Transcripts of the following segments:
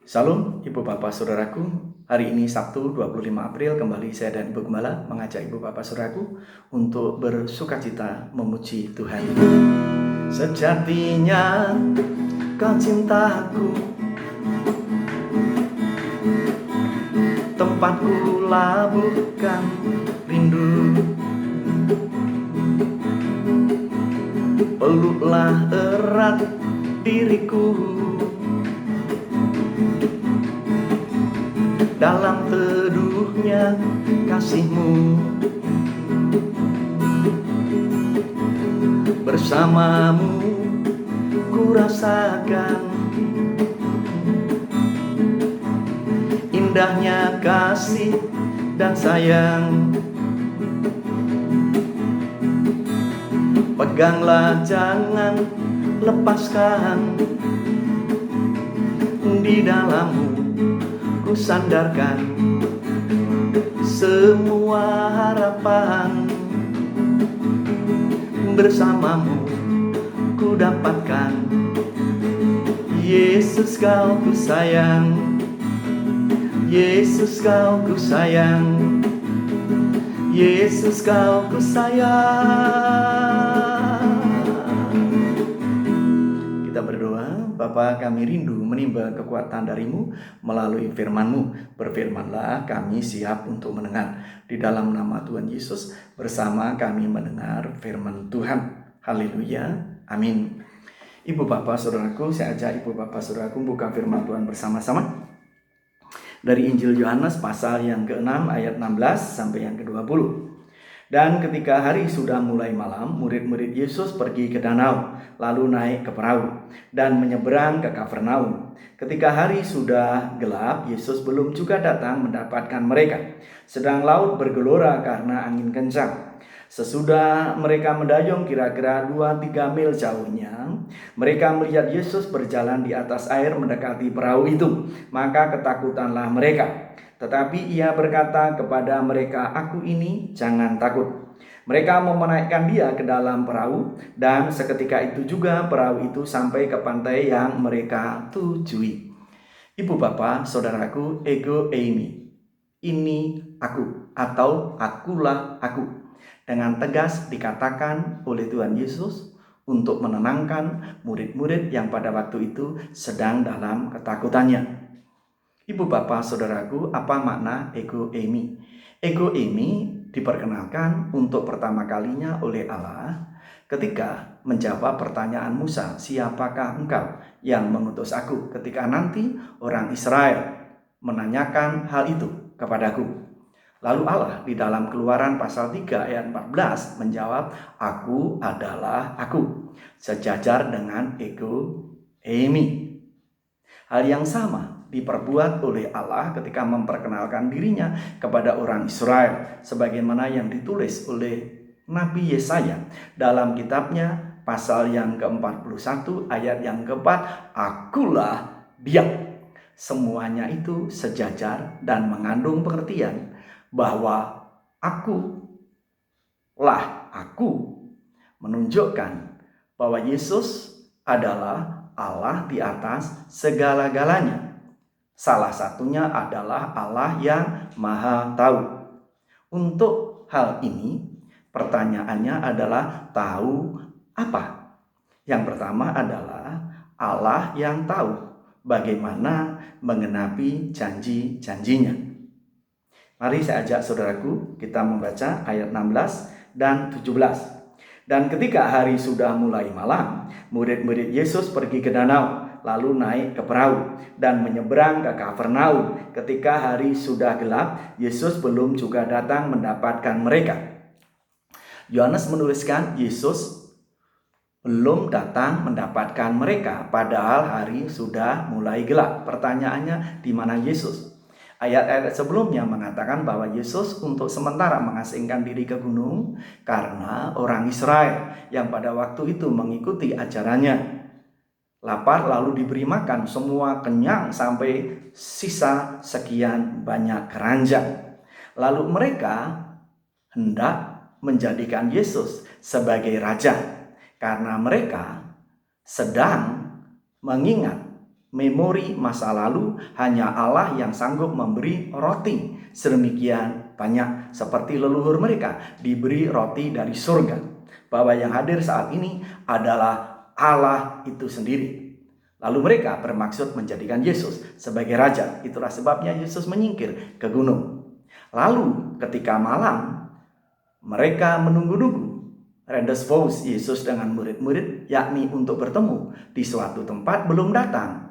Salam Ibu Bapak Saudaraku. Hari ini Sabtu 25 April kembali saya dan Ibu Gembala mengajak Ibu Bapak Saudaraku untuk bersukacita memuji Tuhan. Sejatinya Kau cintaku, tempatku labuhkan rindu. Peluklah erat diriku dalam teduhnya kasih-Mu. Bersama-Mu ku rasakan indahnya kasih dan sayang. Peganglah, jangan lepaskan, di dalam-Mu ku sandarkan semua harapan. Bersama-Mu ku dapatkan, Yesus Kau ku sayang, Yesus Kau ku sayang, Yesus Kau ku sayang. Kita berdoa. Bapa, kami rindu menimba kekuatan dari-Mu melalui firman-Mu. Berfirmanlah, kami siap untuk mendengar. Di dalam nama Tuhan Yesus, bersama kami mendengar firman Tuhan. Haleluya, amin. Ibu Bapak Saudaraku, saya ajak Ibu Bapak Saudaraku buka firman Tuhan bersama-sama. Dari Injil Yohanes pasal yang ke-6 ayat 16 sampai yang ke-20. Dan ketika hari sudah mulai malam, murid-murid Yesus pergi ke danau, lalu naik ke perahu, dan menyeberang ke Kafarnaum. Ketika hari sudah gelap, Yesus belum juga datang mendapatkan mereka, sedang laut bergelora karena angin kencang. Sesudah mereka mendayung kira-kira 2-3 mil jauhnya, mereka melihat Yesus berjalan di atas air mendekati perahu itu. Maka ketakutanlah mereka. Tetapi Ia berkata kepada mereka, "Aku ini, jangan takut." Mereka mau menaikkan Dia ke dalam perahu, dan seketika itu juga perahu itu sampai ke pantai yang mereka tujui. Ibu Bapak, Saudaraku, ego eimi, ini aku, atau akulah aku, dengan tegas dikatakan oleh Tuhan Yesus untuk menenangkan murid-murid yang pada waktu itu sedang dalam ketakutannya. Ibu Bapak Saudaraku, apa makna ego eimi? Ego eimi diperkenalkan untuk pertama kalinya oleh Allah ketika menjawab pertanyaan Musa, "Siapakah engkau yang mengutus aku?" Ketika nanti orang Israel menanyakan hal itu kepadaku. Lalu Allah di dalam Keluaran pasal 3 ayat 14 menjawab, "Aku adalah aku," sejajar dengan ego eimi. Hal yang sama diperbuat oleh Allah ketika memperkenalkan dirinya kepada orang Israel, sebagaimana yang ditulis oleh Nabi Yesaya dalam kitabnya pasal yang ke-41 ayat yang ke-4, "Akulah Dia." Semuanya itu sejajar dan mengandung pengertian bahwa akulah aku, menunjukkan bahwa Yesus adalah Allah di atas segala-galanya. Salah satunya adalah Allah yang Maha Tahu. Untuk hal ini, pertanyaannya adalah tahu apa? Yang pertama adalah Allah yang tahu bagaimana menggenapi janji-janjinya. Mari saya ajak saudaraku kita membaca ayat 16 dan 17. Dan ketika hari sudah mulai malam, murid-murid Yesus pergi ke danau, lalu naik ke perahu dan menyeberang ke Kafarnaum. Ketika hari sudah gelap, Yesus belum juga datang mendapatkan mereka. Yohanes menuliskan Yesus belum datang mendapatkan mereka, padahal hari sudah mulai gelap. Pertanyaannya, di mana Yesus? Ayat-ayat sebelumnya mengatakan bahwa Yesus untuk sementara mengasingkan diri ke gunung karena orang Israel yang pada waktu itu mengikuti ajarannya lapar lalu diberi makan, semua kenyang sampai sisa sekian banyak keranjang. Lalu mereka hendak menjadikan Yesus sebagai raja karena mereka sedang mengingat memori masa lalu, hanya Allah yang sanggup memberi roti sedemikian banyak seperti leluhur mereka diberi roti dari surga. Bahwa yang hadir saat ini adalah Allah itu sendiri. Lalu mereka bermaksud menjadikan Yesus sebagai raja. Itulah sebabnya Yesus menyingkir ke gunung. Lalu ketika malam, mereka menunggu-nunggu rendezvous Yesus dengan murid-murid, yakni untuk bertemu di suatu tempat belum datang.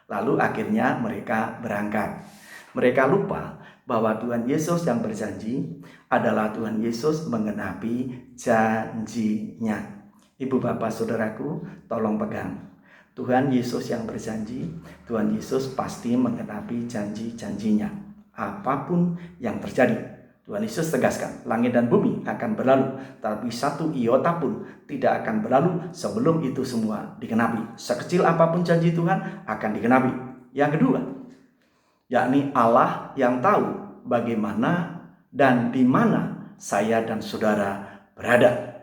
Lalu akhirnya mereka berangkat. Mereka lupa bahwa Tuhan Yesus yang berjanji adalah Tuhan Yesus mengenapi janjinya. Ibu bapak saudaraku, tolong pegang. Tuhan Yesus yang berjanji, Tuhan Yesus pasti mengenapi janji-janjinya. Apapun yang terjadi. Tuhan Yesus tegaskan, langit dan bumi akan berlalu, tapi satu iota pun tidak akan berlalu sebelum itu semua digenapi. Sekecil apapun janji Tuhan akan digenapi. Yang kedua, yakni Allah yang tahu bagaimana dan di mana saya dan saudara berada.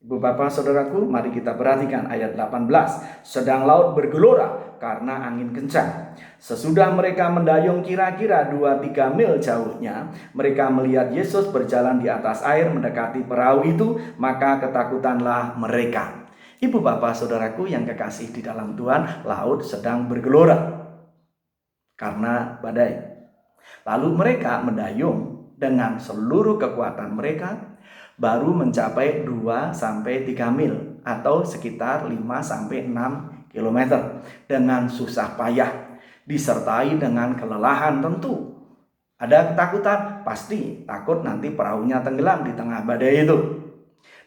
Ibu bapak saudaraku, mari kita perhatikan ayat 18. Sedang laut bergelora karena angin kencang. Sesudah mereka mendayung kira-kira 2-3 mil jauhnya, mereka melihat Yesus berjalan di atas air mendekati perahu itu, maka ketakutanlah mereka. Ibu bapak saudaraku yang kekasih di dalam Tuhan, laut sedang bergelora karena badai. Lalu mereka mendayung dengan seluruh kekuatan mereka, baru mencapai 2-3 mil atau sekitar 5-6 km dengan susah payah, disertai dengan kelelahan tentu. Ada ketakutan, pasti takut nanti perahunya tenggelam di tengah badai itu.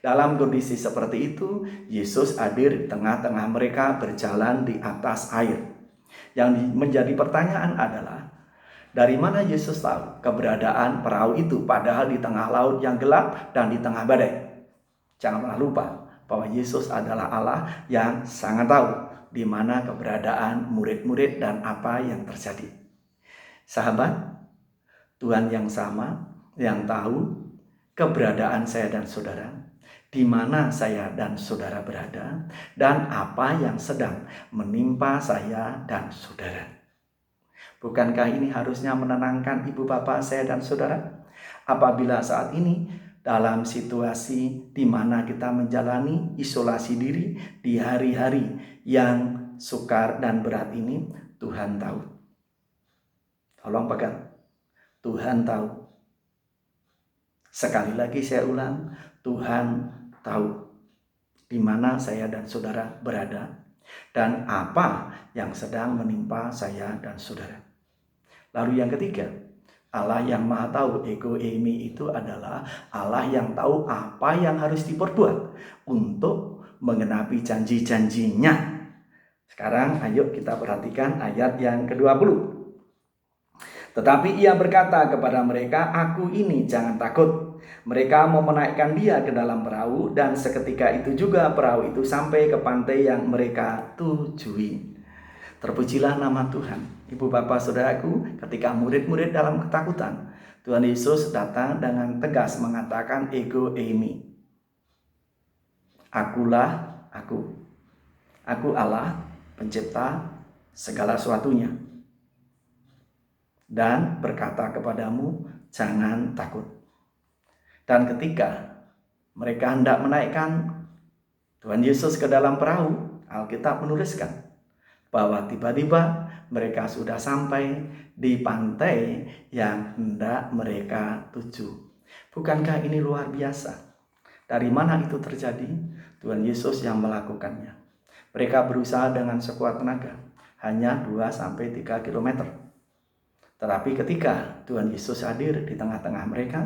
Dalam kondisi seperti itu, Yesus hadir di tengah-tengah mereka berjalan di atas air. Yang menjadi pertanyaan adalah, dari mana Yesus tahu keberadaan perahu itu padahal di tengah laut yang gelap dan di tengah badai? Jangan pernah lupa bahwa Yesus adalah Allah yang sangat tahu di mana keberadaan murid-murid dan apa yang terjadi. Sahabat, Tuhan yang sama yang tahu keberadaan saya dan saudara, di mana saya dan saudara berada, dan apa yang sedang menimpa saya dan saudara. Bukankah ini harusnya menenangkan ibu bapak saya dan saudara? Apabila saat ini dalam situasi di mana kita menjalani isolasi diri di hari-hari yang sukar dan berat ini, Tuhan tahu. Tolong pegang. Tuhan tahu. Sekali lagi saya ulang, Tuhan tahu di mana saya dan saudara berada dan apa yang sedang menimpa saya dan saudara. Lalu yang ketiga, Allah yang maha tahu, ego eimi, itu adalah Allah yang tahu apa yang harus diperbuat untuk mengenapi janji-janjinya. Sekarang ayo kita perhatikan ayat yang ke-20. Tetapi ia berkata kepada mereka, aku ini, jangan takut. Mereka mau menaikkan dia ke dalam perahu, dan seketika itu juga perahu itu sampai ke pantai yang mereka tujui. Terpujilah nama Tuhan. Ibu bapak saudaraku, ketika murid-murid dalam ketakutan, Tuhan Yesus datang dengan tegas mengatakan ego eimi. Akulah aku. Aku Allah, pencipta segala sesuatunya. Dan berkata kepadamu, jangan takut. Dan ketika mereka hendak menaikkan Tuhan Yesus ke dalam perahu, Alkitab menuliskan bahwa tiba-tiba mereka sudah sampai di pantai yang hendak mereka tuju. Bukankah ini luar biasa? Dari mana itu terjadi? Tuhan Yesus yang melakukannya. Mereka berusaha dengan sekuat tenaga, hanya 2-3 km. Tetapi ketika Tuhan Yesus hadir di tengah-tengah mereka,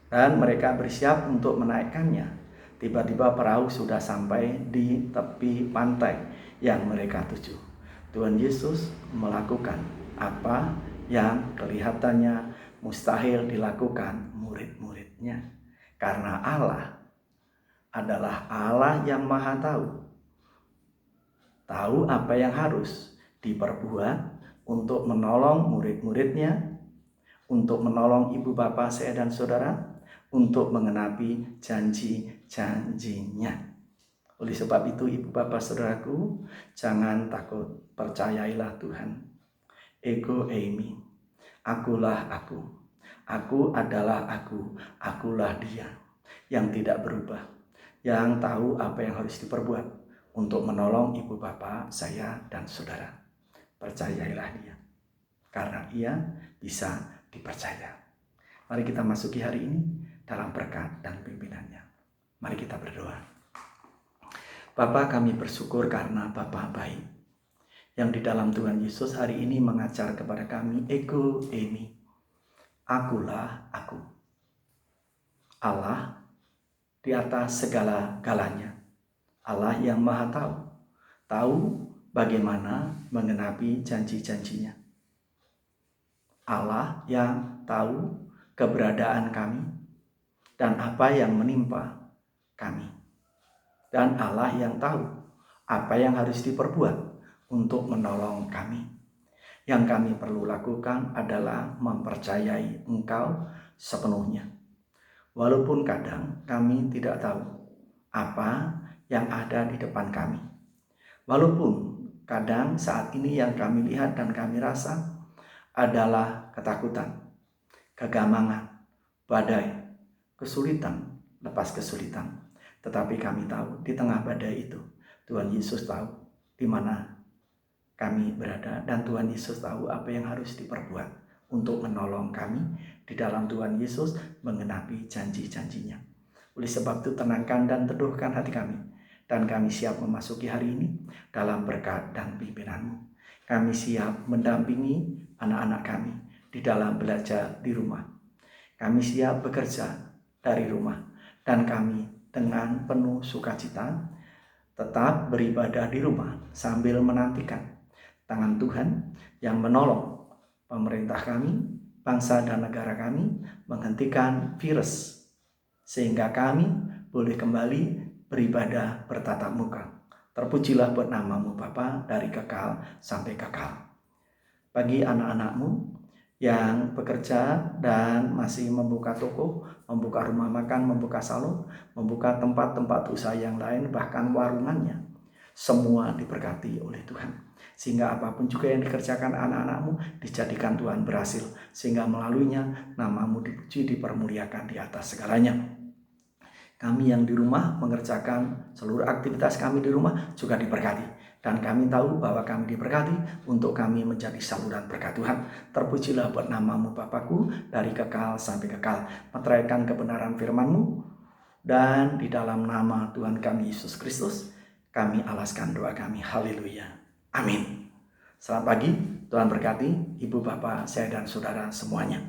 dan mereka bersiap untuk menaikkannya, tiba-tiba perahu sudah sampai di tepi pantai yang mereka tuju. Tuhan Yesus melakukan apa yang kelihatannya mustahil dilakukan murid-muridnya. Karena Allah adalah Allah yang maha tahu. Tahu apa yang harus diperbuat untuk menolong murid-muridnya, untuk menolong ibu bapak saya dan saudara, untuk mengenapi janji-janjinya. Oleh sebab itu, ibu bapak saudaraku, jangan takut, percayailah Tuhan. Ego eimi, akulah aku, aku adalah aku, akulah dia, yang tidak berubah, yang tahu apa yang harus diperbuat untuk menolong ibu bapak, saya, dan saudara. Percayailah dia, karena ia bisa dipercaya. Mari kita masuki hari ini dalam berkat dan pimpinannya. Mari kita berdoa. Bapa, kami bersyukur karena Bapa baik, yang di dalam Tuhan Yesus hari ini mengajar kepada kami, ego eimi, akulah aku. Allah di atas segala-galanya. Allah yang maha tahu bagaimana mengenapi janji-janjinya. Allah yang tahu keberadaan kami dan apa yang menimpa kami. Dan Allah yang tahu apa yang harus diperbuat untuk menolong kami. Yang kami perlu lakukan adalah mempercayai Engkau sepenuhnya. Walaupun kadang kami tidak tahu apa yang ada di depan kami. Walaupun kadang saat ini yang kami lihat dan kami rasa adalah ketakutan, kegamangan, badai, kesulitan, lepas kesulitan. Tetapi kami tahu di tengah badai itu Tuhan Yesus tahu di mana kami berada, dan Tuhan Yesus tahu apa yang harus diperbuat untuk menolong kami di dalam Tuhan Yesus mengenapi janji-janjinya. Oleh sebab itu, tenangkan dan teduhkan hati kami, dan kami siap memasuki hari ini dalam berkat dan pimpinanmu. Kami siap mendampingi anak-anak kami di dalam belajar di rumah. Kami siap bekerja dari rumah, dan kami dengan penuh sukacita tetap beribadah di rumah sambil menantikan tangan Tuhan yang menolong pemerintah kami, bangsa dan negara kami menghentikan virus, sehingga kami boleh kembali beribadah bertatap muka. Terpujilah buat namamu Bapa dari kekal sampai kekal. Bagi anak-anakmu yang bekerja dan masih membuka toko, membuka rumah makan, membuka salon, membuka tempat-tempat usaha yang lain, bahkan warungannya, semua diberkati oleh Tuhan. Sehingga apapun juga yang dikerjakan anak-anakmu dijadikan Tuhan berhasil, sehingga melaluinya namamu dipuji, dipermuliakan di atas segalanya. Kami yang di rumah mengerjakan seluruh aktivitas kami di rumah juga diberkati. Dan kami tahu bahwa kami diberkati untuk kami menjadi saluran berkat Tuhan. Terpujilah buat namamu Bapakku dari kekal sampai kekal. Meteraikan kebenaran firman-Mu. Dan di dalam nama Tuhan kami Yesus Kristus, kami alaskan doa kami. Haleluya. Amin. Selamat pagi, Tuhan berkati Ibu, Bapak, saya dan saudara semuanya.